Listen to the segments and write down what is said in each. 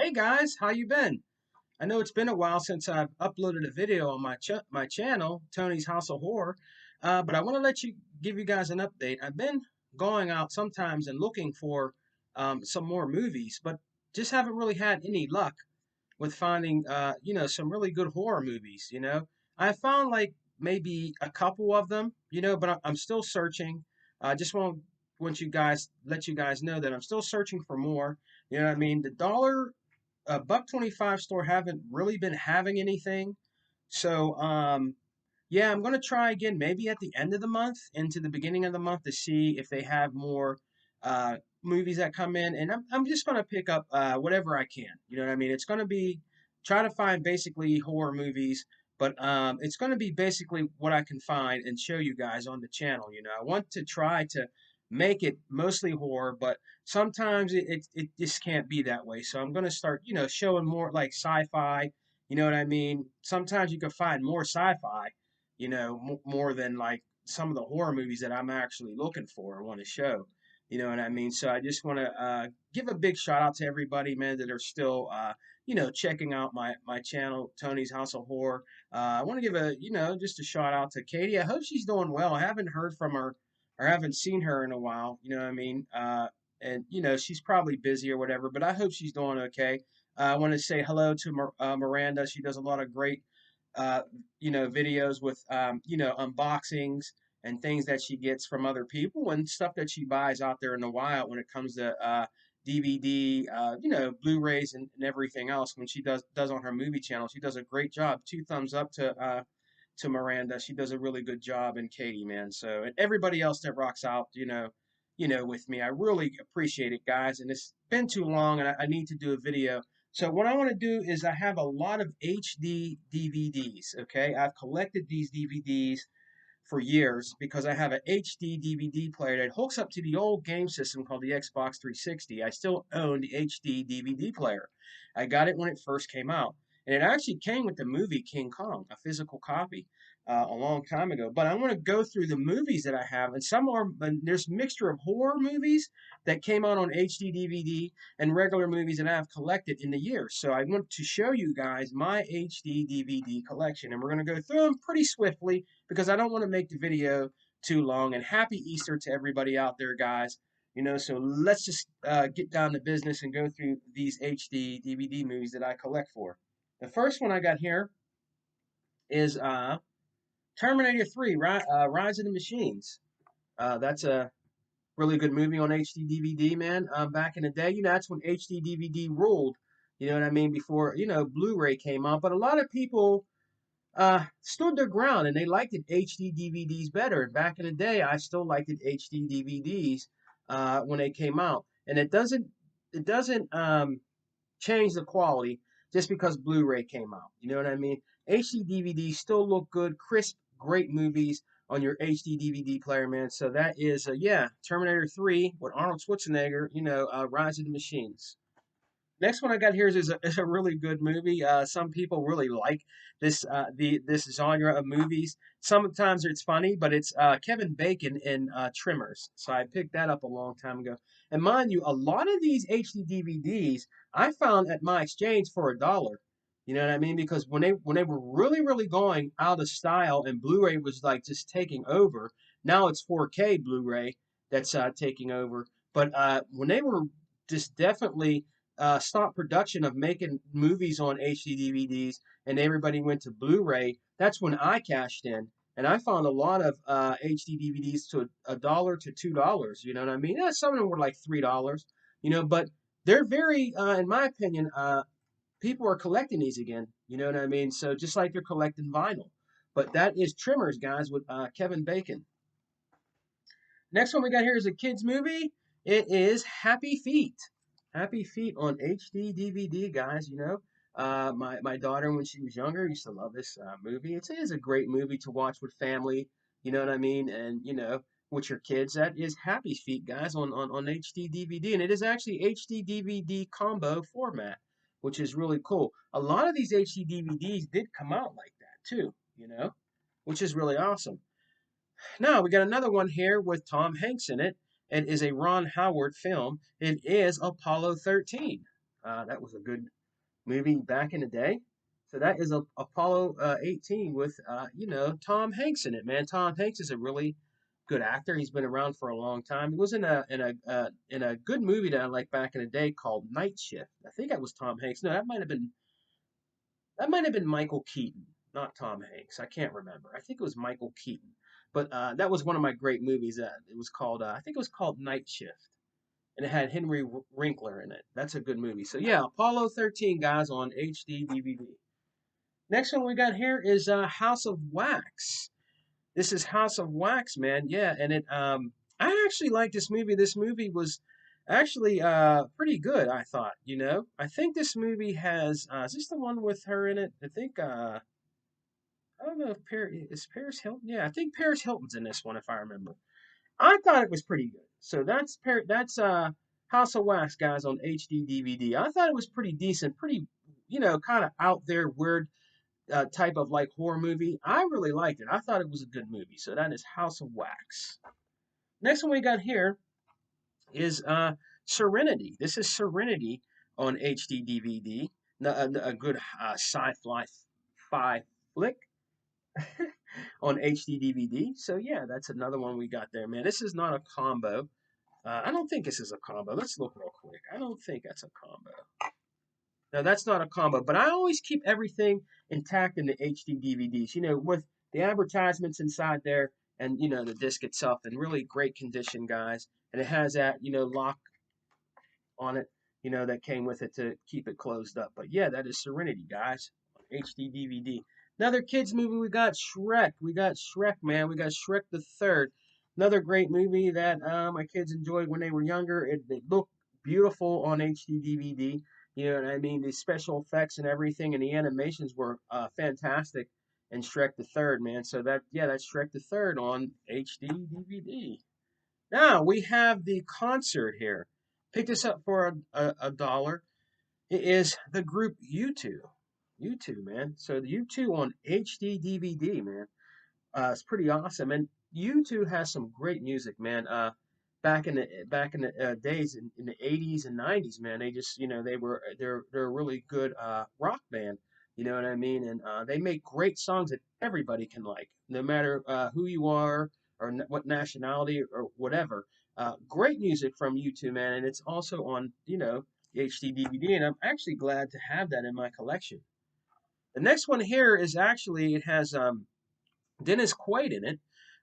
Hey guys, how you been? I know it's been a while since I've uploaded a video on my channel, Tony's House of Horror, but I want to give you guys an update. I've been going out sometimes and looking for some more movies, but just haven't really had any luck with finding some really good horror movies. I found like maybe a couple of them, but I'm still searching. I just want you guys let you guys know that I'm still searching for more. You know what I mean? The dollar Buck 25 store haven't really been having anything. So, yeah, I'm going to try again maybe at the end of the month into the beginning of the month to see if they have more uh, movies that come in. And I'm just going to pick up whatever I can. You know what I mean? It's going to be try to find basically horror movies, but it's going to be basically what I can find and show you guys on the channel. I want to try to make it mostly horror, but sometimes it just can't be that way. So I'm going to start, showing more like sci-fi. You know what I mean? Sometimes you can find more sci-fi, more than like some of the horror movies that I'm actually looking for and want to show. You know what I mean? So I just want to give a big shout out to everybody, man, that are still, checking out my channel, Tony's House of Horror. I want to give just a shout out to Katie. I hope she's doing well. I haven't heard from her or haven't seen her in a while. You know what I mean? And she's probably busy or whatever, but I hope she's doing okay. I want to say hello to Miranda. She does a lot of great uh, videos with unboxings and things that she gets from other people and stuff that she buys out there in the wild when it comes to DVD, Blu-rays and everything else. When she does on her movie channel, she does a great job. Two thumbs up to Miranda. She does a really good job, and Katie, man. So and everybody else that rocks out, with me. I really appreciate it, guys. And it's been too long, and I need to do a video. So what I want to do is I have a lot of HD DVDs. Okay, I've collected these DVDs for years because I have an HD DVD player that hooks up to the old game system called the Xbox 360. I still own the HD DVD player. I got it when it first came out. And it actually came with the movie King Kong, a physical copy, a long time ago. But I want to go through the movies that I have, and there's a mixture of horror movies that came out on HD DVD and regular movies that I have collected in the years. So I want to show you guys my HD DVD collection, and we're going to go through them pretty swiftly because I don't want to make the video too long. And happy Easter to everybody out there, guys. So let's just get down to business and go through these HD DVD movies that I collect for. The first one I got here is Terminator 3, Rise of the Machines. That's a really good movie on HD DVD, man. Back in the day, that's when HD DVD ruled. You know what I mean? Before, Blu-ray came out. But a lot of people stood their ground and they liked it HD DVDs better. Back in the day, I still liked it HD DVDs when they came out, and it doesn't change the quality just because Blu-ray came out. You know what I mean? HD DVDs still look good, crisp, great movies on your HD DVD player, man. So that is, Terminator 3 with Arnold Schwarzenegger. Rise of the Machines. Next one I got here is a really good movie. Some people really like this genre of movies. Sometimes it's funny, but it's Kevin Bacon in Tremors. So I picked that up a long time ago. And mind you, a lot of these HD DVDs I found at my exchange for $1. You know what I mean? Because when they were really going out of style and Blu-ray was like just taking over. Now it's 4K Blu-ray that's taking over. But when they were just definitely stopped production of making movies on HD DVDs and everybody went to Blu-ray, that's when I cashed in. And I found a lot of HD DVDs to $1 to $2. You know what I mean? Yeah, some of them were like $3. But they're very, in my opinion, people are collecting these again. You know what I mean? So just like they're collecting vinyl. But that is Tremors, guys, with Kevin Bacon. Next one we got here is a kids movie. It is Happy Feet. Happy Feet on HD DVD, guys. My daughter when she was younger used to love this movie. It is a great movie to watch with family. You know what I mean? And with your kids. That is Happy Feet, guys, on HD DVD, and it is actually HD DVD combo format, which is really cool. A lot of these HD DVDs did come out like that too. Which is really awesome. Now, we got another one here with Tom Hanks in it. It is a Ron Howard film. It is Apollo 13. That was a good movie back in the day. So that is a Apollo 18 with you know, Tom Hanks in it, man. Tom Hanks is a really good actor. He's been around for a long time. He was in a good movie that I liked back in the day called Night Shift. I think that was Tom Hanks. No, that might have been Michael Keaton, not Tom Hanks. I can't remember. I think it was Michael Keaton. But that was one of my great movies. It was called I think it was called Night Shift, and it had Henry Winkler in it. That's a good movie. So yeah, Apollo 13, guys, on HD DVD. Next one we got here is House of Wax. This is House of Wax, man. Yeah, and it I actually like this movie. This movie was actually pretty good, I thought, you know. I think this movie has is this the one with her in it? I think I don't know if is Paris Hilton. Yeah, I think Paris Hilton's in this one if I remember. I thought it was pretty good. So that's House of Wax, guys, on HD DVD. I thought it was pretty decent, pretty, you know, kind of out there, weird type of like horror movie. I really liked it. I thought it was a good movie. So that is House of Wax. Next one we got here is Serenity. This is Serenity on HD DVD. A good sci-fi flick on HD DVD. So yeah, that's another one we got there, man. This is not a combo. I don't think this is a combo. Let's look real quick. I don't think that's a combo. No, that's not a combo. But I always keep everything intact in the HD DVDs. You know, with the advertisements inside there, and you know the disc itself in really great condition, guys. And it has that, you know, lock on it, you know, that came with it to keep it closed up. But yeah, that is Serenity, guys. HD DVD. Another kids movie, we got Shrek. We got Shrek, man. We got Shrek the Third. Another great movie that my kids enjoyed when they were younger. It looked beautiful on HD DVD. You know what I mean? The special effects and everything, and the animations were fantastic in Shrek the Third, man. So that, yeah, that's Shrek the Third on HD DVD. Now we have the concert here. Pick this up for a dollar. It is the group U2. U2, man. So the U2 on HD DVD, man. It's pretty awesome. And U2 has some great music, man. Back in the days in the 80s and 90s, man. They just, you know, they're a really good rock band. You know what I mean? And they make great songs that everybody can like, no matter who you are or what nationality or whatever. Great music from U2, man, and it's also on, you know, HD DVD, and I'm actually glad to have that in my collection. The next one here is actually it has Dennis Quaid in it.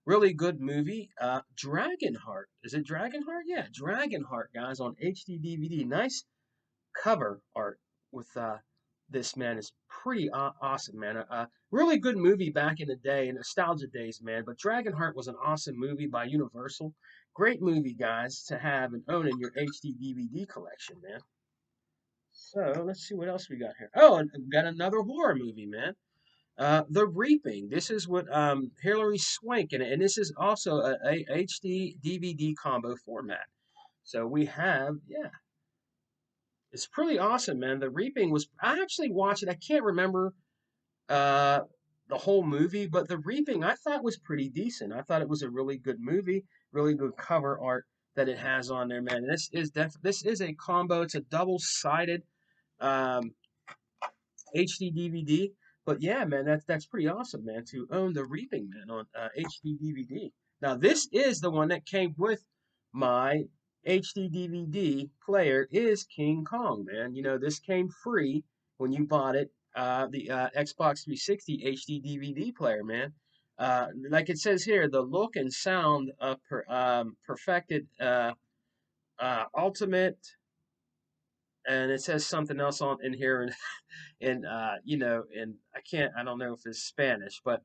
Really good movie. Dragonheart. Is it Dragonheart? Yeah, Dragonheart, guys, on HD DVD. Nice cover art with this, man. Is pretty awesome, man. Really good movie back in the day, nostalgia days, man. But Dragonheart was an awesome movie by Universal. Great movie, guys, to have and own in your HD DVD collection, man. So let's see what else we got here. Oh, and we got another horror movie, man. The Reaping. This is with Hilary Swank in it, and this is also a HD DVD combo format. So we have, yeah, it's pretty awesome, man. The Reaping was, I actually watched it. I can't remember uh, the whole movie, but The Reaping I thought was pretty decent. I thought it was a really good movie, really good cover art that it has on there, man. And this is a combo. It's a double-sided um, HD DVD. But yeah, man, that's pretty awesome, man, to own The Reaping, man, on HD DVD. Now, this is the one that came with my HD DVD player is King Kong, man. You know, this came free when you bought it, the Xbox 360 HD DVD player, man. Like it says here, the look and sound of perfected ultimate, and it says something else on in here, and you know, and I don't know if it's Spanish, but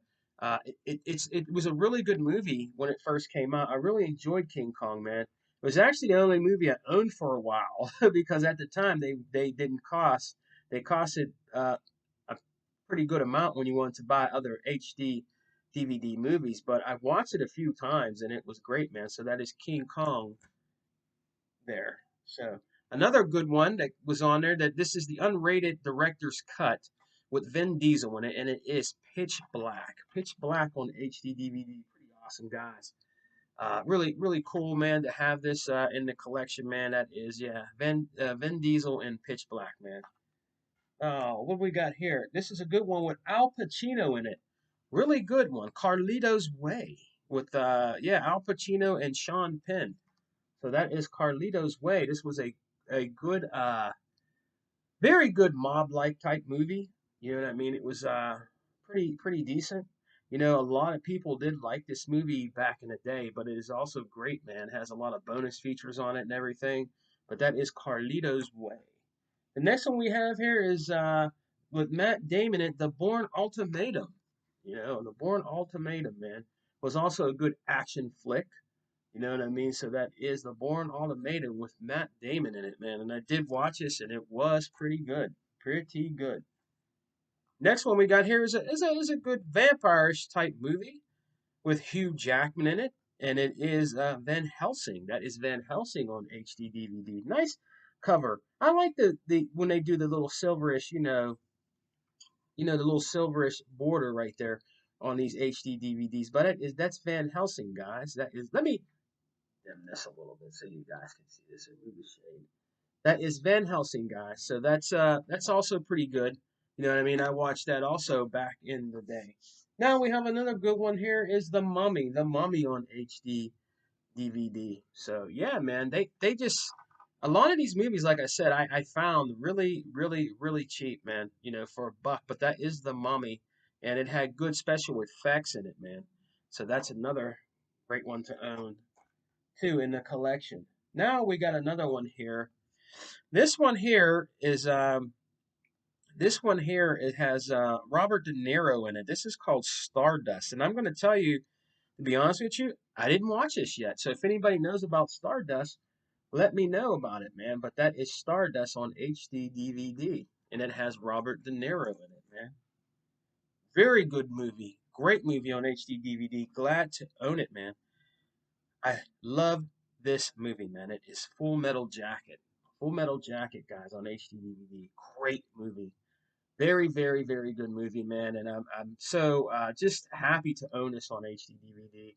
it was a really good movie when it first came out. I really enjoyed King Kong, man. It was actually the only movie I owned for a while because at the time they didn't cost. They costed a pretty good amount when you wanted to buy other HD DVD movies. But I've watched it a few times and it was great, man. So that is King Kong there. So another good one that was on there, that this is the unrated director's cut with Vin Diesel in it, and it is Pitch Black. Pitch Black on HD DVD. Pretty awesome, guys. Really, really cool, man, to have this in the collection, man. That is, yeah, Vin Diesel in Pitch Black, man. What we got here? This is a good one with Al Pacino in it. Really good one. Carlito's Way with yeah, Al Pacino and Sean Penn. So that is Carlito's Way. This was a good very good mob-like type movie. You know what I mean? It was pretty decent. You know, a lot of people did like this movie back in the day, but it is also great, man. It has a lot of bonus features on it and everything. But that is Carlito's Way. The next one we have here is with Matt Damon in The Bourne Ultimatum. You know, The Bourne Ultimatum, man, was also a good action flick. You know what I mean? So that is The Bourne Ultimatum with Matt Damon in it, man. And I did watch this, and it was pretty good, pretty good. Next one we got here is a good vampire-ish type movie with Hugh Jackman in it, and it is Van Helsing. That is Van Helsing on HD DVD. Nice cover. I like the when they do the little silverish, the little silverish border right there on these HD DVDs. But that's Van Helsing, guys. That is. Let me dim this a little bit so you guys can see this. Move the shade. That is Van Helsing, guys. So that's also pretty good. You know what I mean? I watched that also back in the day. Now we have another good one here is The Mummy on HD DVD. So yeah, man, they just a lot of these movies, like I said, I found really, really, really cheap, man. You know, for a buck. But that is The Mummy, and it had good special effects in it, man. So that's another great one to own too in the collection. Now we got another one here. This one here is this one here it has Robert De Niro in it. This is called Stardust, and I'm going to tell you to be honest with you, I didn't watch this yet. So if anybody knows about Stardust, let me know about it, man. But that is Stardust on HD DVD, and it has Robert De Niro in it, man. Very good movie, great movie on HD DVD. Glad to own it, man. I love this movie, man. It is Full Metal Jacket. Full Metal Jacket, guys, on HD DVD. Great movie. Very, very, very good movie, man. And I'm so just happy to own this on HD DVD.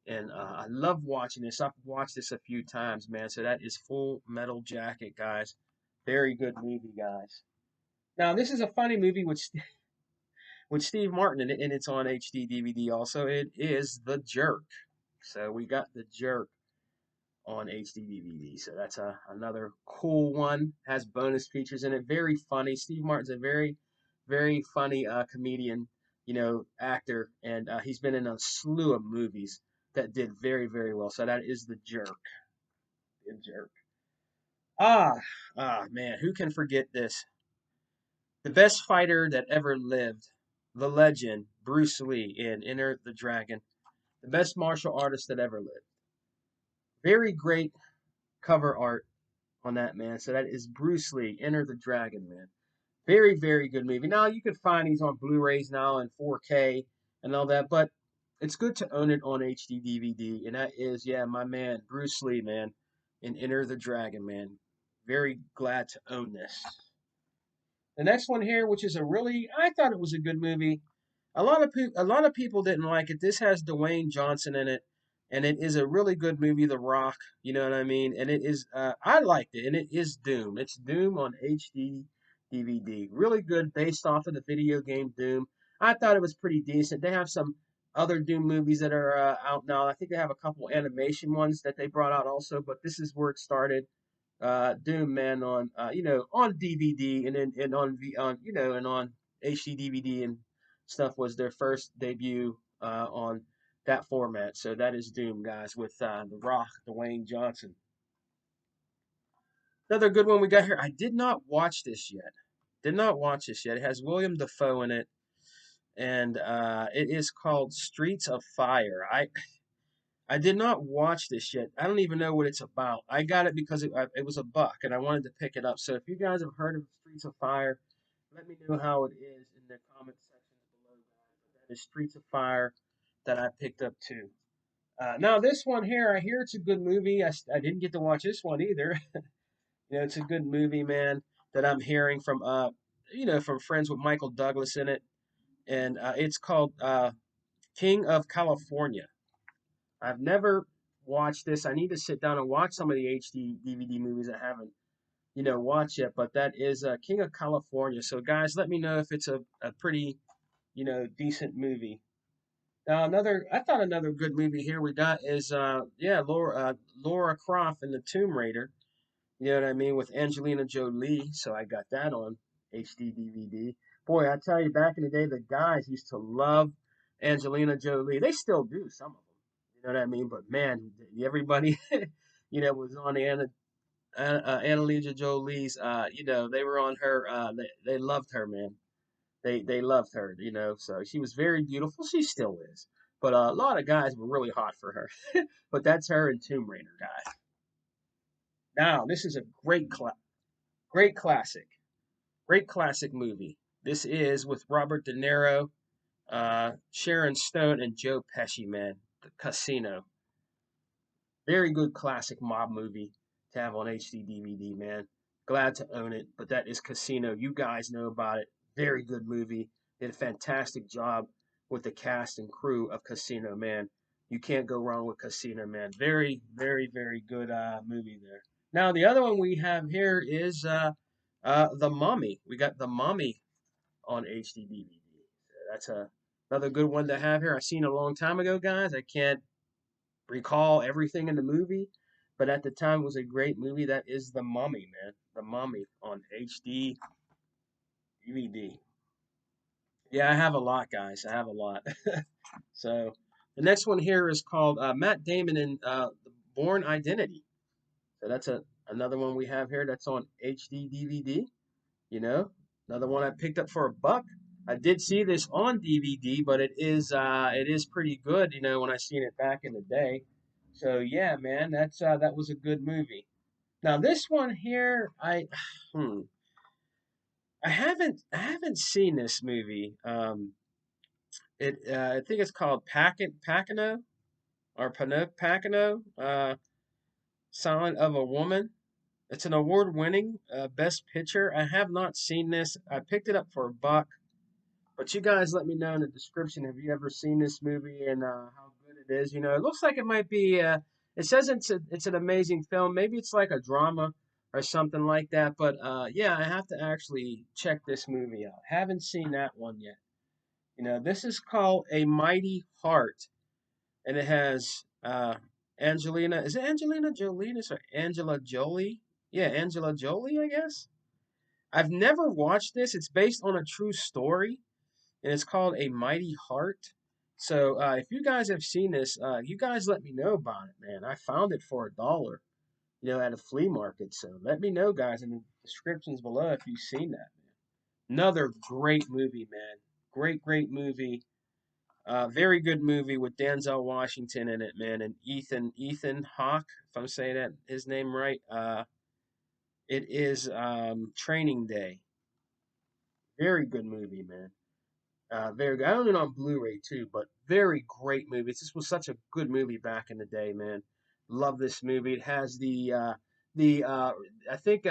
And I love watching this. I've watched this a few times, man. So that is Full Metal Jacket, guys. Very good movie, guys. Now, this is a funny movie with Steve Martin in it, and it's on HD DVD also. It is The Jerk. So we got The Jerk on HD DVD. So that's another cool one. Has bonus features in it. Very funny. Steve Martin's a very, very funny comedian, actor, and he's been in a slew of movies that did very, very well. So that is The Jerk. The Jerk. Man, who can forget this? The best fighter that ever lived, the legend, Bruce Lee in Enter the Dragon. The best martial artist that ever lived. Very great cover art on that, man. So that is Bruce Lee, Enter the Dragon, man. Very, very good movie. Now you can find these on Blu-rays now in 4K and all that, but it's good to own it on HD DVD. And that is, yeah, my man, Bruce Lee, man, in Enter the Dragon, man. Very glad to own this. The next one here, which is I thought it was a good movie. A lot of people didn't like it. This has Dwayne Johnson in it, and it is a really good movie, The Rock. You know what I mean? And it is, I liked it, and it is Doom. It's Doom on HD DVD. Really good, based off of the video game Doom. I thought it was pretty decent. They have some other Doom movies that are out now. I think they have a couple animation ones that they brought out also, but this is where it started. Doom, man, on on DVD and on HD DVD and stuff was their first debut on that format. So that is Doom, guys, with The Rock, Dwayne Johnson. Another good one we got here. I did not watch this yet. Did not watch this yet. It has William Dafoe in it, and it is called Streets of Fire. I did not watch this yet. I don't even know what it's about. I got it because it was a buck, and I wanted to pick it up. So if you guys have heard of Streets of Fire, let me know how it is in the comment section below, guys. That is Streets of Fire that I picked up too. Now this one here, I hear it's a good movie. I didn't get to watch this one either. It's a good movie, man. That I'm hearing from from friends with Michael Douglas in it, and it's called King of California. I've never watched this. I need to sit down and watch some of the HD DVD movies I haven't, watched yet. But that is King of California. So guys, let me know if it's a pretty, decent movie. Now I thought another good movie here we got is Laura Croft in the Tomb Raider. You know what I mean, with Angelina Jolie. So I got that on HD DVD. Boy, I tell you, back in the day, the guys used to love Angelina Jolie. They still do, some of them. You know what I mean? But man, everybody, was on Angelina Jolie's. They were on her. They loved her, man. They loved her. So she was very beautiful. She still is. But a lot of guys were really hot for her. But that's her in Tomb Raider, guys. Now, this is a great classic. Great classic movie. This is with Robert De Niro, Sharon Stone, and Joe Pesci, man. The Casino. Very good classic mob movie to have on HD DVD, man. Glad to own it, but that is Casino. You guys know about it. Very good movie. Did a fantastic job with the cast and crew of Casino, man. You can't go wrong with Casino, man. Very, very, very good movie there. Now, the other one we have here is The Mummy. We got The Mummy on HD DVD. So that's another good one to have here. I seen it a long time ago, guys. I can't recall everything in the movie, but at the time it was a great movie. That is The Mummy, man. The Mummy on HD DVD. Yeah, I have a lot, guys. I have a lot. So the next one here is called Matt Damon in The Bourne Identity. So that's another one we have here that's on HD DVD. You know, another one I picked up for $1. I did see this on DVD, but it is pretty good. When I seen it back in the day. So yeah, man, that was a good movie. Now this one here, hmm, I haven't seen this movie. I think it's called Pacino or Pacino, Silent of a Woman. It's an award-winning Best Picture. I have not seen this. I picked it up for $1. But you guys let me know in the description. Have you ever seen this movie and how good it is? It looks like it might be. It says it's an amazing film. Maybe it's like a drama or something like that. But yeah, I have to actually check this movie out. Haven't seen that one yet. This is called A Mighty Heart, and it has Angelina. Is it Angelina Jolie or Angela Jolie? Yeah, Angela Jolie, I guess. I've never watched this. It's based on a true story and it's called A Mighty Heart. So if you guys have seen this, you guys let me know about it, man. I found it for $1, at a flea market. So let me know, guys, in the descriptions below if you've seen that, man. Another great movie, man. Great, great movie. Very good movie with Denzel Washington in it, man, and Ethan Hawke, if I'm saying that his name right. It is Training Day. Very good movie, man. Very good. I own it on Blu-ray too, but very great movie. This was such a good movie back in the day, man. Love this movie. It has the I think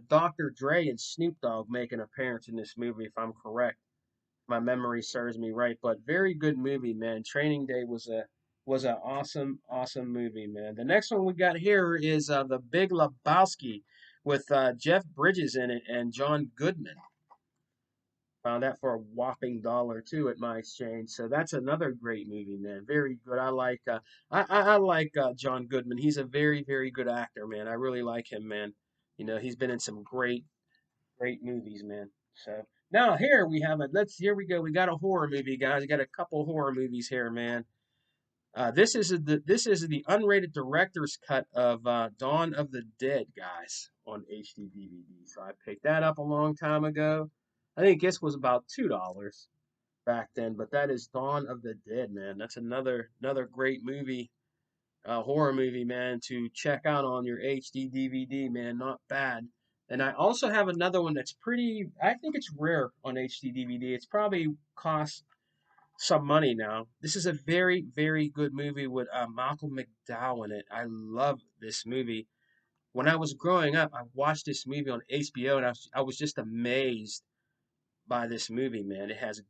Dr. Dre and Snoop Dogg make an appearance in this movie, if I'm correct. My memory serves me right, but very good movie, man. Training Day was a awesome movie, man. The next one we got here is The Big Lebowski with Jeff Bridges in it and John Goodman. Found that for a whopping $1 too at my exchange. So that's another great movie, man. Very good. I like John Goodman. He's a very very good actor, man. I really like him, man. He's been in some great movies, man. So now here we have here we go. We got a horror movie, guys. We got a couple horror movies here, man. This is the unrated director's cut of Dawn of the Dead, guys, on HD DVD. So I picked that up a long time ago. I think this was about $2 back then, but that is Dawn of the Dead, man. That's another great movie, horror movie, man, to check out on your HD DVD, man. Not bad. And I also have another one that's pretty. I think it's rare on HD DVD. It's probably costs some money now. This is a very, very good movie with Malcolm McDowell in it. I love this movie. When I was growing up, I watched this movie on HBO, and I was just amazed by this movie, man. It has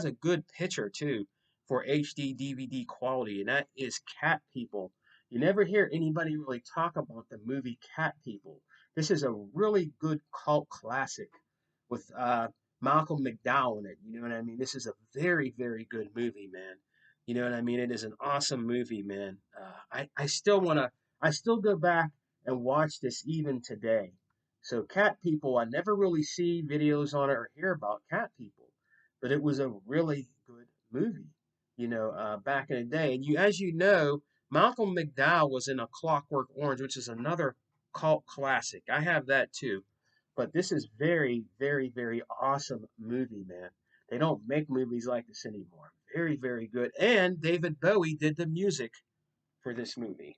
a good picture too for HD DVD quality, and that is Cat People You never hear anybody really talk about the movie Cat People. This is a really good cult classic with Malcolm McDowell in it. You know what I mean? This is a very, very good movie, man. You know what I mean? It is an awesome movie, man. I still I still go back and watch this even today. So Cat People, I never really see videos on it or hear about Cat People, but it was a really good movie, back in the day. And as you know, Malcolm McDowell was in A Clockwork Orange, which is another cult classic. I have that too. But this is very, very, very awesome movie, man. They don't make movies like this anymore. Very, very good. And David Bowie did the music for this movie,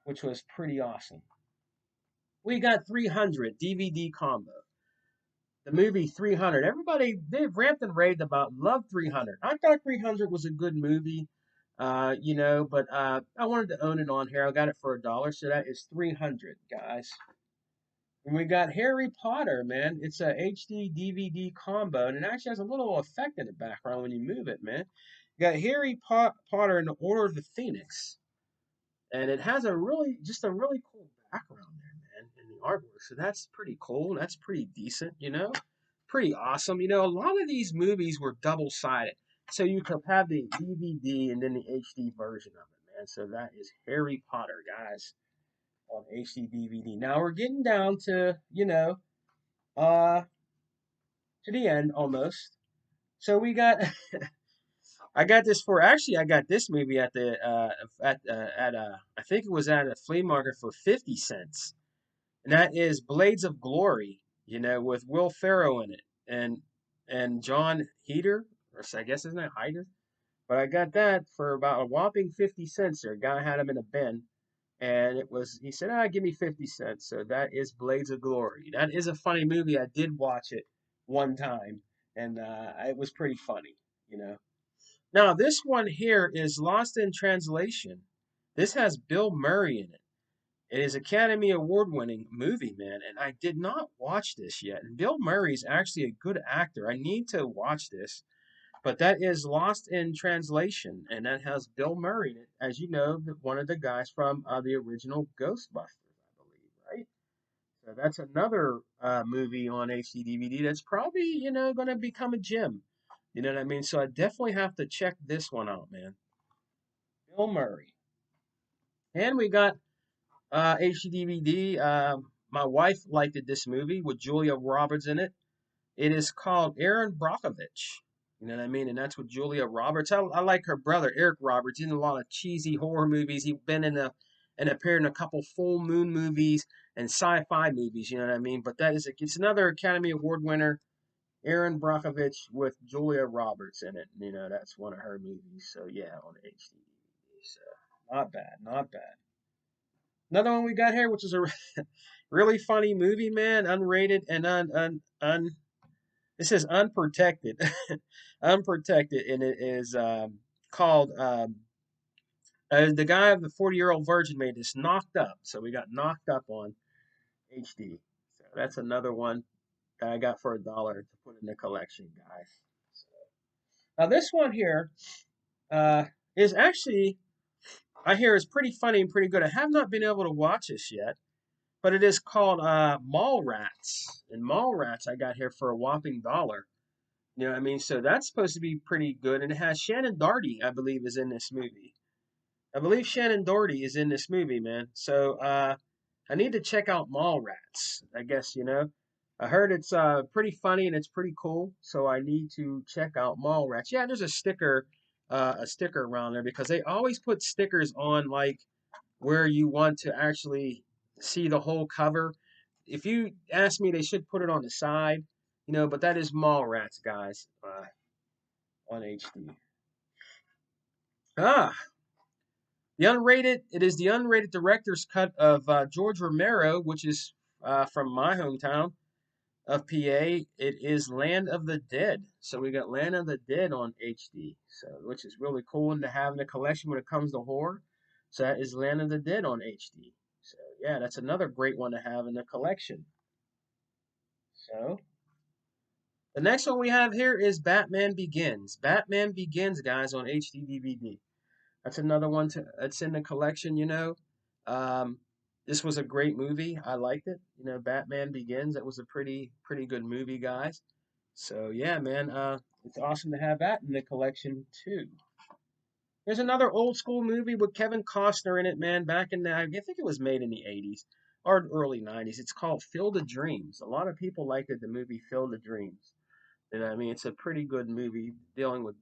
which was pretty awesome. We got 300 DVD combo. The movie 300. Everybody, they've ramped and raved about love 300. I thought 300 was a good movie, but I wanted to own it on here. I got it for $1, so that is 300, guys. And we got Harry Potter, man. It's a HD DVD combo, and it actually has a little effect in the background when you move it, man. You got Potter and the Order of the Phoenix, and it has just a really cool background there, man, in the artwork. So that's pretty cool. That's pretty decent, pretty awesome. A lot of these movies were double-sided, so you could have the DVD and then the HD version of it, man. So that is Harry Potter, guys, on HD DVD. Now we're getting down to, uh, to the end almost. So we got, I got this for actually I got this movie at the I think it was at a flea market for 50 cents, and that is Blades of Glory, with Will Ferrell in it and John Heder, or I guess his name Heder. But I got that for about a whopping 50 cents there. Guy had him in a bin. And he said, give me 50 cents. So that is Blades of Glory. That is a funny movie. I did watch it one time, and it was pretty funny. Now, this one here is Lost in Translation. This has Bill Murray in it. It is Academy Award winning movie, man, and I did not watch this yet. And Bill Murray is actually a good actor. I need to watch this. But that is Lost in Translation, and that has Bill Murray in it, as you know, one of the guys from the original Ghostbusters, I believe, right? So that's another movie on HD DVD that's probably, going to become a gem. You know what I mean? So I definitely have to check this one out, man. Bill Murray. And we got HD DVD. My wife liked this movie with Julia Roberts in it. It is called Erin Brockovich. You know what I mean? And that's with Julia Roberts. I like her brother, Eric Roberts. He's in a lot of cheesy horror movies. He's been and appeared in a couple full moon movies and sci-fi movies, you know what I mean? But it's another Academy Award winner, Erin Brockovich with Julia Roberts in it. That's one of her movies. So yeah, on HD. So not bad, not bad. Another one we got here, which is a really funny movie, man, unrated and this is Unprotected. Unprotected, and it is called the guy of the 40-year-old virgin made this Knocked Up. So we got Knocked Up on HD. So that's another one that I got for $1 to put in the collection, guys. So, now this one here is actually, I hear, is pretty funny and pretty good. I have not been able to watch this yet, but it is called Mallrats. And Mallrats I got here for a whopping $1. You know what I mean? So that's supposed to be pretty good. And it has Shannon Doherty, I believe, is in this movie. I believe Shannon Doherty is in this movie, man. So I need to check out Mallrats, I guess. I heard it's pretty funny and it's pretty cool. So I need to check out Mallrats. Yeah, there's a sticker around there because they always put stickers on like where you want to actually see the whole cover. If you ask me, they should put it on the side, but that is Mallrats, guys, on HD. Ah, it is the unrated director's cut of George Romero, which is from my hometown of PA. It is Land of the Dead. So we got Land of the Dead on HD, so which is really cool and to have in the collection when it comes to horror. So that is Land of the Dead on HD. So yeah, that's another great one to have in the collection. So the next one we have here is Batman Begins. Batman Begins, guys, on HD DVD. That's another one that's in the collection, Um, this was a great movie. I liked it. Batman Begins. That was a pretty good movie, guys. So yeah, man, it's awesome to have that in the collection too. There's another old school movie with Kevin Costner in it, man. Back in I think it was made in the '80s or early '90s. It's called Field of Dreams. A lot of people liked it, the movie Field of Dreams. And I mean, it's a pretty good movie dealing with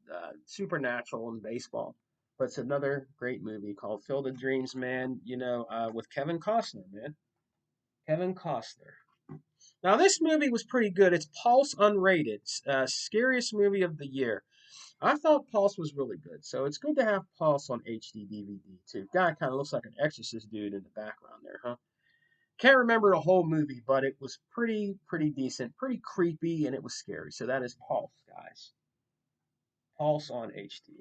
supernatural and baseball. But it's another great movie called Field of Dreams, man. With Kevin Costner, man. Kevin Costner. Now, this movie was pretty good. It's Pulse Unrated, scariest movie of the year. I thought Pulse was really good, so it's good to have Pulse on HD DVD too. Guy kind of looks like an Exorcist dude in the background there, huh? Can't remember the whole movie, but it was pretty decent, pretty creepy, and it was scary. So that is Pulse, guys. Pulse on HD.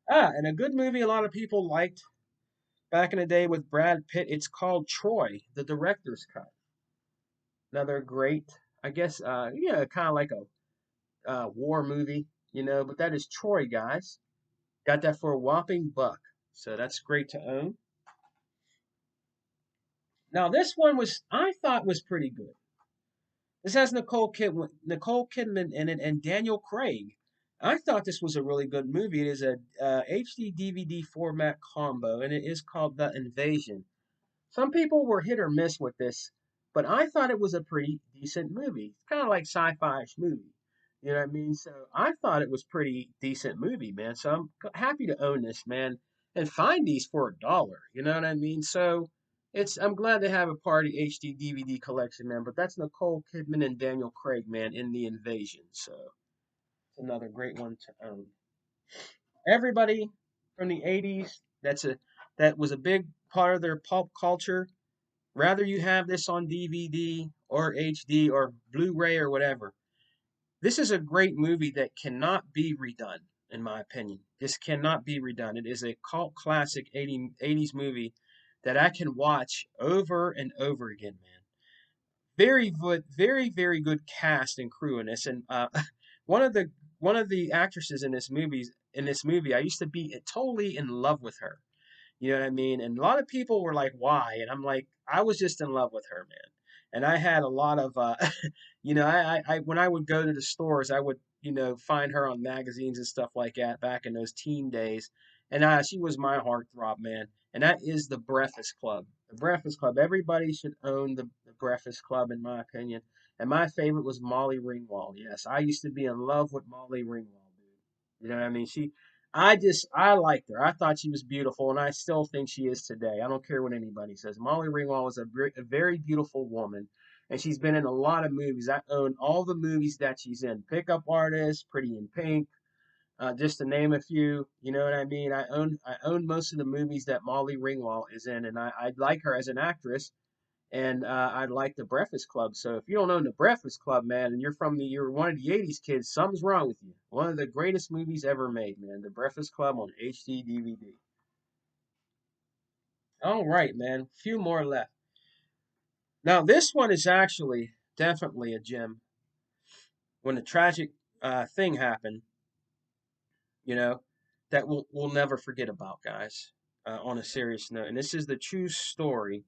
And a good movie a lot of people liked back in the day with Brad Pitt. It's called Troy, the director's cut. Another great, I guess, kind of like a war movie, but that is Troy, guys. Got that for a whopping buck. So that's great to own. Now this one I thought was pretty good. This has Nicole Kidman in it and Daniel Craig. I thought this was a really good movie. It is a HD DVD format combo, and it is called The Invasion. Some people were hit or miss with this, but I thought it was a pretty decent movie. It's kind of like sci-fi-ish movie. You know what I mean? So I thought it was pretty decent movie, man. So I'm happy to own this, man, and find these for $1. You know what I mean? So I'm glad to have a party HD DVD collection, man. But that's Nicole Kidman and Daniel Craig, man, in The Invasion. So it's another great one to own. Everybody from the '80s, that was a big part of their pulp culture. Rather you have this on DVD or HD or Blu-ray or whatever. This is a great movie that cannot be redone, in my opinion. This cannot be redone. It is a cult classic '80s movie that I can watch over and over again, man. Very good, very good cast and crew in this. And one of the one of the actresses in this movie, I used to be totally in love with her. You know what I mean? And a lot of people were like, "Why?" And I'm like, I was just in love with her, man. And I had a lot of, when I would go to the stores, I would, find her on magazines and stuff like that back in those teen days. And she was my heartthrob, man. And that is the Breakfast Club. The Breakfast Club. Everybody should own the Breakfast Club, in my opinion. And my favorite was Molly Ringwald. Yes, I used to be in love with Molly Ringwald, dude. You know what I mean? I liked her. I thought she was beautiful, and I still think she is today. I don't care what anybody says. Molly Ringwald was a very beautiful woman, and she's been in a lot of movies. I own all the movies that she's in. Pickup Artist, Pretty in Pink, just to name a few. You know what I mean? I own most of the movies that Molly Ringwald is in, and I like her as an actress. And I like the Breakfast Club. So if you don't own the Breakfast Club, man, and you're one of the '80s kids, something's wrong with you. One of the greatest movies ever made, man. The Breakfast Club on HD DVD. All right, man. Few more left. Now this one is actually definitely a gem. When a tragic thing happened, you know, that we'll never forget about, guys. On a serious note, and this is the true story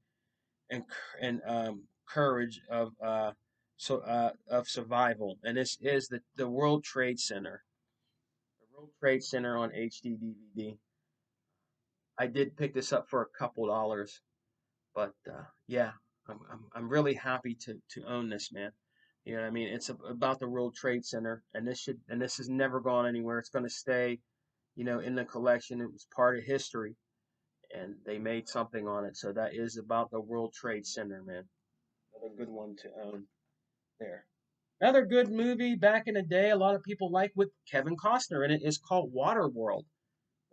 and courage of survival. And this is the World Trade Center. The World Trade Center on HD DVD. I did pick this up for a couple dollars, but yeah, I'm really happy to own this, man. You know what I mean? It's about the World Trade Center, and this has never gone anywhere. It's going to stay, in the collection. It was part of history, and they made something on it. So that is about the World Trade Center, man. Another good one to own there. Another good movie back in the day, a lot of people like with Kevin Costner in it, is called Waterworld.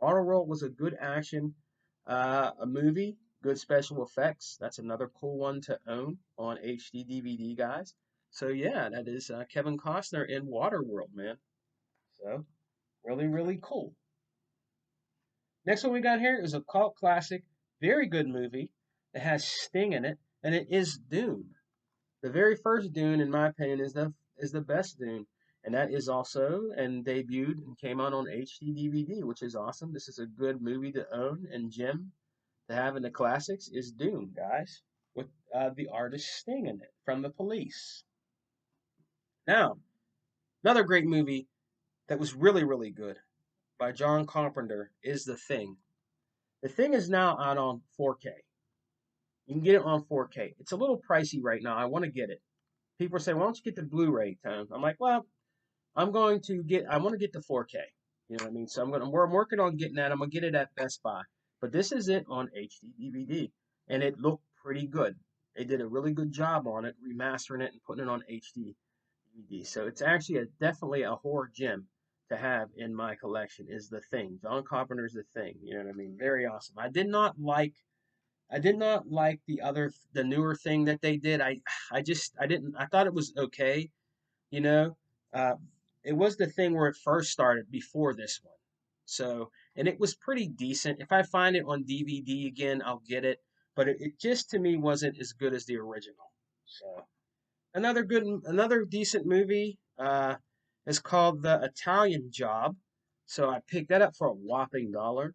Waterworld was a good action a movie, good special effects. That's another cool one to own on HD DVD, guys. So yeah, that is Kevin Costner in Waterworld, man. So really cool. Next one we got here is a cult classic, very good movie. It has Sting in it, and it is Dune. The very first Dune, in my opinion, is the best Dune. And that is also and debuted and came out on HD DVD, which is awesome. This is a good movie to own, and Jim to have in the classics is Doom, guys, with the artist Sting in it from The Police. Now, another great movie that was really, really good by John Carpenter is The Thing. The Thing is now out on 4K. You can get it on 4K. It's a little pricey right now. I want to get it. People say, "Why don't you get the Blu-ray, Tom?" I'm like, "Well, I want to get the 4K. You know what I mean? So I'm working on getting that. I'm gonna get it at Best Buy. But this is it on HD DVD, and it looked pretty good. They did a really good job on it, remastering it and putting it on HD DVD. So it's actually definitely a horror gem to have in my collection. Is The Thing. John Carpenter's The Thing. You know what I mean? Very awesome. I did not like the newer thing that they did. I didn't. I thought it was okay, you know. Uh, it was the thing where it first started before this one. So, and it was pretty decent. If I find it on DVD again, I'll get it. But it just to me wasn't as good as the original. So, another decent movie is called The Italian Job. So I picked that up for a whopping $1.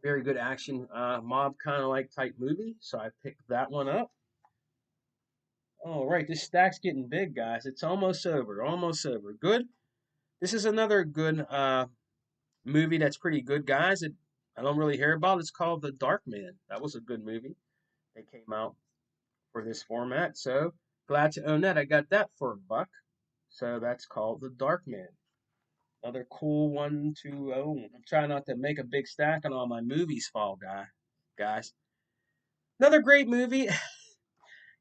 Very good action, mob kind of like type movie. So I picked that one up. All right, this stack's getting big, guys. It's almost over. Almost over. Good. This is another good movie that's pretty good, guys. I don't really hear about. It's called The Dark Man. That was a good movie. That came out for this format. So glad to own that. I got that for $1. So that's called The Dark Man. Another cool one to own. I'm trying not to make a big stack on all my movies fall, guys. Another great movie.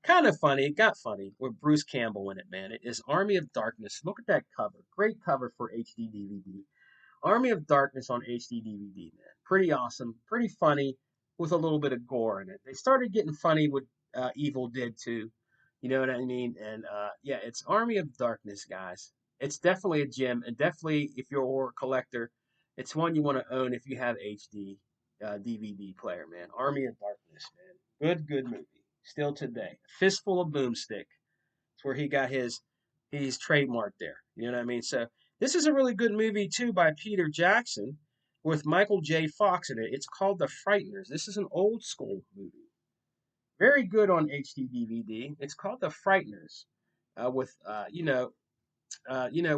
Kind of funny. It got funny with Bruce Campbell in it, man. It is Army of Darkness. Look at that cover. Great cover for HD DVD. Army of Darkness on HD DVD, man. Pretty awesome. Pretty funny with a little bit of gore in it. They started getting funny with Evil Dead too. You know what I mean? And yeah, it's Army of Darkness, guys. It's definitely a gem, and definitely if you're a horror collector, it's one you want to own if you have HD DVD player, man. Army of Darkness, man. Good movie. Still today. Fistful of Boomstick. It's where he got he's trademarked there. You know what I mean? So this is a really good movie too by Peter Jackson with Michael J. Fox in it. It's called The Frighteners. This is an old school movie. Very good on HD DVD. It's called The Frighteners, with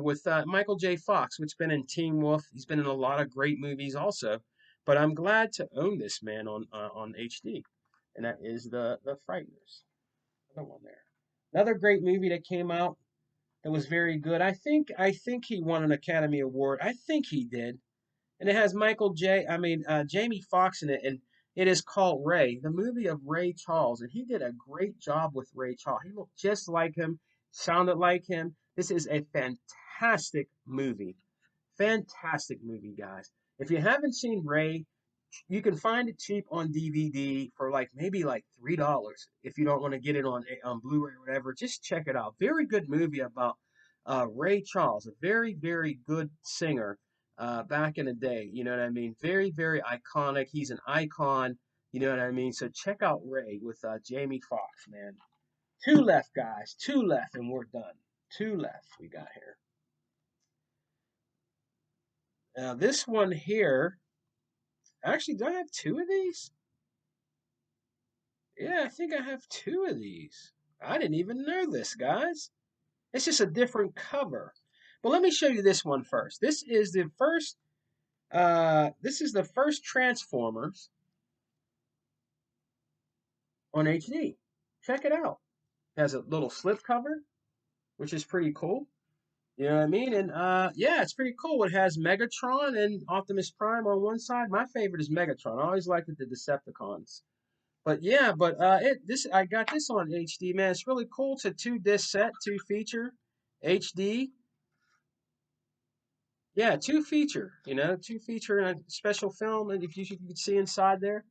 with Michael J. Fox, which has been in Teen Wolf. He's been in a lot of great movies also. But I'm glad to own this man on HD, and that is the Frighteners. Another one there. Another great movie that came out that was very good. I think he won an Academy Award. I think he did, and it has Jamie Foxx in it, and it is called Ray, the movie of Ray Charles, and he did a great job with Ray Charles. He looked just like him, sounded like him. This is a fantastic movie, guys. If you haven't seen Ray, you can find it cheap on DVD for like maybe like $3 if you don't want to get it on Blu-ray or whatever. Just check it out. Very good movie about Ray Charles, a very good singer back in the day. You know what I mean? Very iconic. He's an icon. You know what I mean? So check out Ray with Jamie Foxx, man. Two left, guys. Two left, and we're done. Two left we got here. Now this one here. Actually, do I have two of these? Yeah, I think I have two of these. I didn't even know this, guys. It's just a different cover. But let me show you this one first. This is the first Transformers on HD. Check it out. It has a little slip cover, which is pretty cool. You know what I mean? And yeah, it's pretty cool. It has Megatron and Optimus Prime on one side. My favorite is Megatron. I always liked the Decepticons. But yeah, I got this on HD, man. It's really cool. It's a 2 disc set, 2 feature, HD. Yeah, 2 feature. 2 feature and a special film. And if you can see inside there,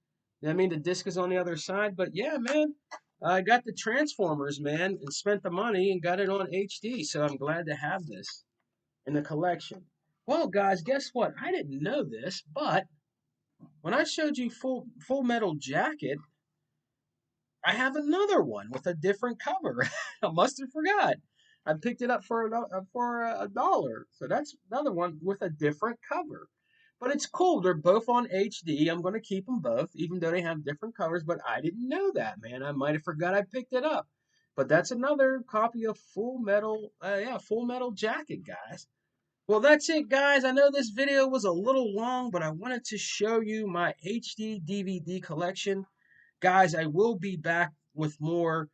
I mean the disc is on the other side. But yeah, man, I got the Transformers, man, and spent the money and got it on HD. So I'm glad to have this in the collection. Well, guys, guess what? I didn't know this, but when I showed you Full Metal Jacket, I have another one with a different cover. I must have forgot. I picked it up for a dollar. So that's another one with a different cover. But it's cool. They're both on HD. I'm going to keep them both, even though they have different covers. But I didn't know that, man. I might have forgot I picked it up. But that's another copy of Full Metal, yeah, Full Metal Jacket, guys. Well, that's it, guys. I know this video was a little long, but I wanted to show you my HD DVD collection. Guys, I will be back with more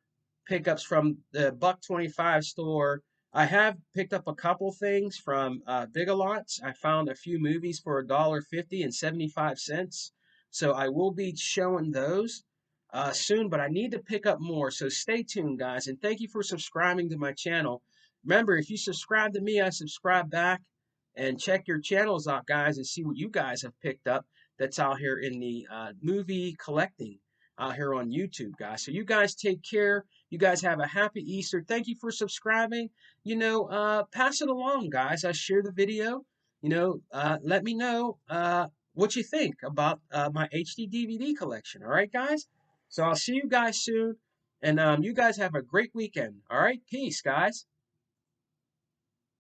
pickups from the Buck 25 store. I have picked up a couple things from Big Lots. I found a few movies for $1.50 and 75 cents. So I will be showing those soon, but I need to pick up more. So stay tuned, guys. And thank you for subscribing to my channel. Remember, if you subscribe to me, I subscribe back. And check your channels out, guys, and see what you guys have picked up that's out here in the movie collecting out here on YouTube, guys. So you guys take care. You guys have a happy Easter. Thank you for subscribing. Pass it along, guys. I share the video. Let me know what you think about my HD DVD collection. All right, guys. So I'll see you guys soon, and you guys have a great weekend. All right, peace, guys.